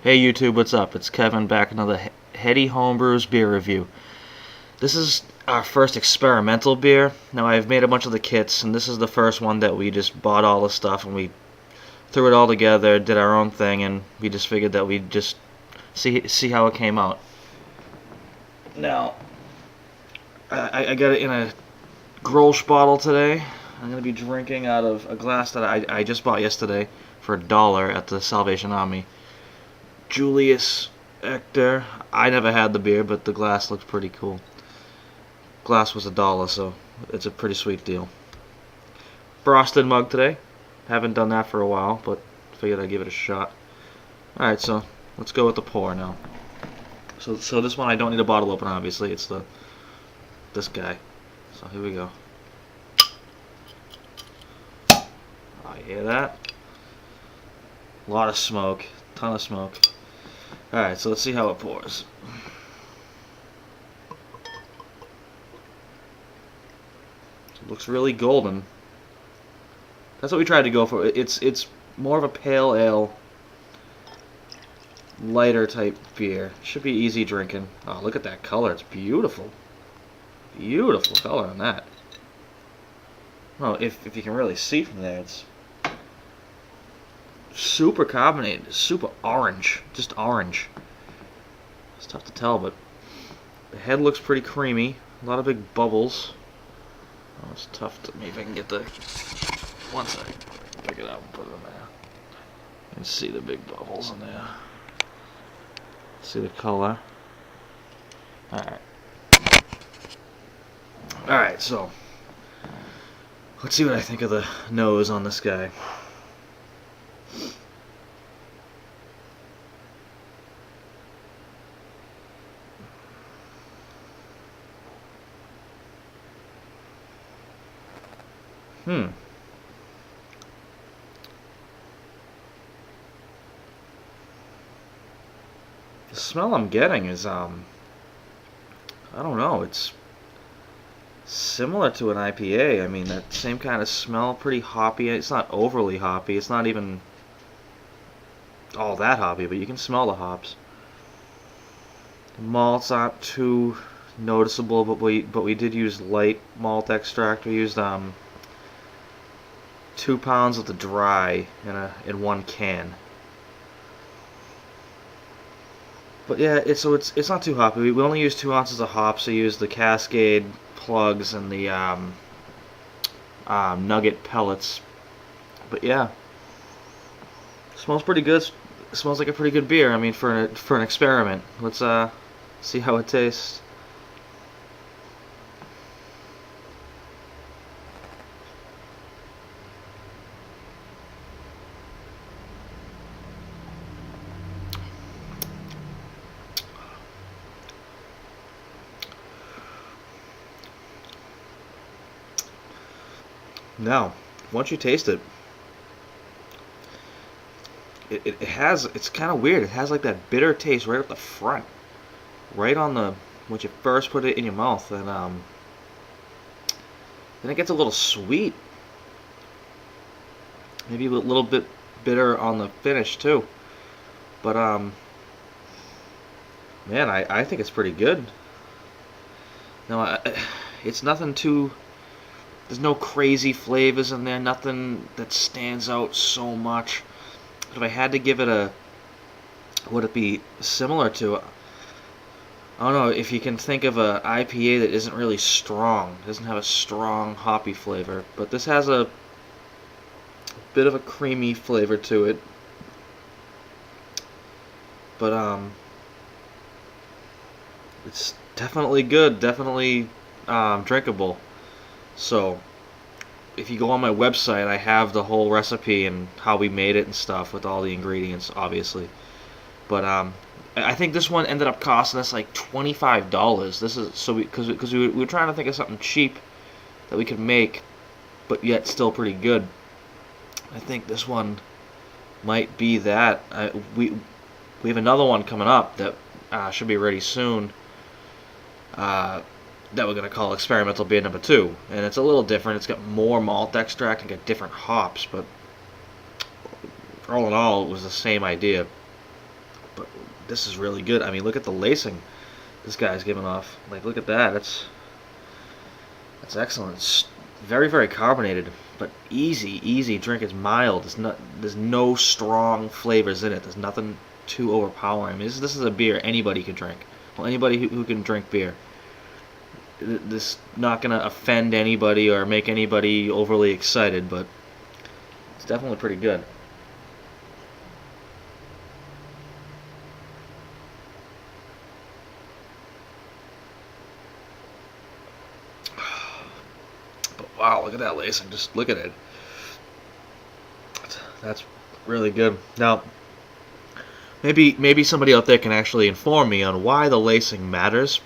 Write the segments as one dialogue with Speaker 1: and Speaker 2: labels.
Speaker 1: Hey YouTube, what's up? It's Kevin back with another HeadyHomebrews beer review. This is our first experimental beer. Now I've made a bunch of the kits, and this is the first one that we just bought all the stuff and we threw it all together, did our own thing, and we just figured that we'd just see how it came out. Now I got it in a Grolsch bottle today. I'm gonna be drinking out of a glass that I just bought yesterday for $1 at the Salvation Army. Julius Ector. I never had the beer, but the glass looks pretty cool. Glass was $1, so it's a pretty sweet deal. Frosted mug today. Haven't done that for a while, but figured I'd give it a shot. Alright, so let's go with the pour now. So this one I don't need a bottle opener, obviously. It's this guy. So here we go. Oh, you hear that? A lot of smoke. Ton of smoke. Alright, so let's see how it pours. It looks really golden. That's what we tried to go for. It's more of a pale ale, lighter type beer. Should be easy drinking. Oh, look at that color. It's beautiful. Beautiful color on that. Well, if you can really see from there, it's super carbonated, super orange, just orange. It's tough to tell, but the head looks pretty creamy. A lot of big bubbles. Oh, it's tough to maybe I can get the. One second, pick it up and put it in there. You can see the big bubbles in there. See the color. Alright. Alright, so let's see what I think of the nose on this guy. The smell I'm getting is, I don't know, it's similar to an IPA. I mean, that same kind of smell, pretty hoppy. It's not overly hoppy. It's not even all that hoppy, but you can smell the hops. The malts aren't too noticeable, but we did use light malt extract. We used 2 pounds of the dry in 1 can. But yeah, it's not too hoppy. We only used 2 ounces of hops. So we used the Cascade plugs and the nugget pellets. But yeah, it smells pretty good. It smells like a pretty good beer. I mean, for an experiment. Let's see how it tastes. Now, once you taste it, it's kind of weird. It has like that bitter taste right at the front, right on the when you first put it in your mouth, and then it gets a little sweet, maybe a little bit bitter on the finish too. But man, I think it's pretty good. Now, it's nothing too. There's no crazy flavors in there, nothing that stands out so much. But if I had to give it a, would it be similar to, I don't know, if you can think of a IPA that isn't really strong, doesn't have a strong hoppy flavor, but this has a bit of a creamy flavor to it. But it's definitely good, definitely drinkable. So, if you go on my website, I have the whole recipe and how we made it and stuff with all the ingredients, obviously. But I think this one ended up costing us like $25. This is so because we were trying to think of something cheap that we could make, but yet still pretty good. I think this one might be that. We have another one coming up that should be ready soon. That we're going to call experimental beer number 2, and it's a little different. It's got more malt extract and got different hops, but all in all it was the same idea. this is really good. I mean, look at the lacing this guy's giving off. Like, look at that. That's excellent. It's very, very carbonated, but easy drink. It's mild. There's no strong flavors in it. There's nothing too overpowering. I mean, this is a beer anybody can drink. Well, anybody who can drink beer. This not gonna offend anybody or make anybody overly excited, but it's definitely pretty good. But wow, look at that lacing. Just look at it. That's really good. Now, maybe somebody out there can actually inform me on why the lacing matters.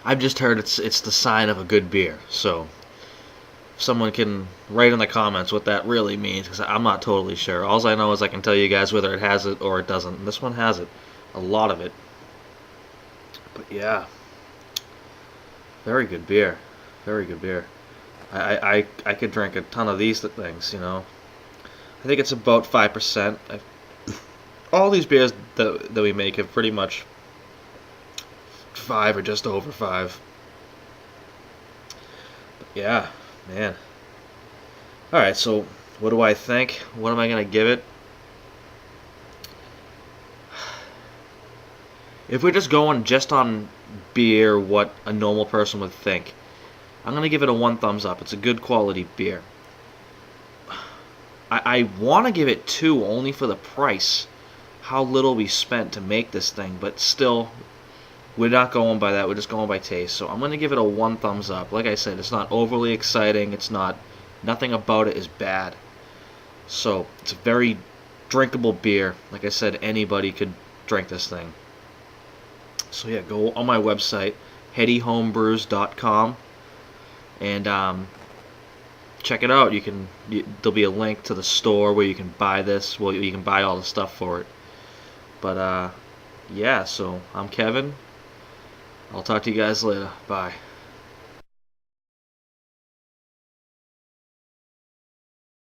Speaker 1: I've just heard it's the sign of a good beer. So if someone can write in the comments what that really means, because I'm not totally sure. All I know is I can tell you guys whether it has it or it doesn't. And this one has it, a lot of it. But yeah, very good beer, very good beer. I could drink a ton of these things, you know. I think it's about 5%. All these beers that we make have pretty much 5 or just over 5. But yeah, man. Alright, so what do I think? What am I going to give it? If we're just going just on beer, what a normal person would think, I'm going to give it a 1 thumbs up. It's a good quality beer. I want to give it 2 only for the price. How little we spent to make this thing, but still, we're not going by that. We're just going by taste. So I'm going to give it a 1 thumbs up. Like I said, it's not overly exciting. It's not, nothing about it is bad. So it's a very drinkable beer. Like I said, anybody could drink this thing. So yeah, go on my website, HeadyHomebrews.com, and check it out. There'll be a link to the store where you can buy this. Well, you can buy all the stuff for it. But yeah, so I'm Kevin. I'll talk to you guys later. Bye.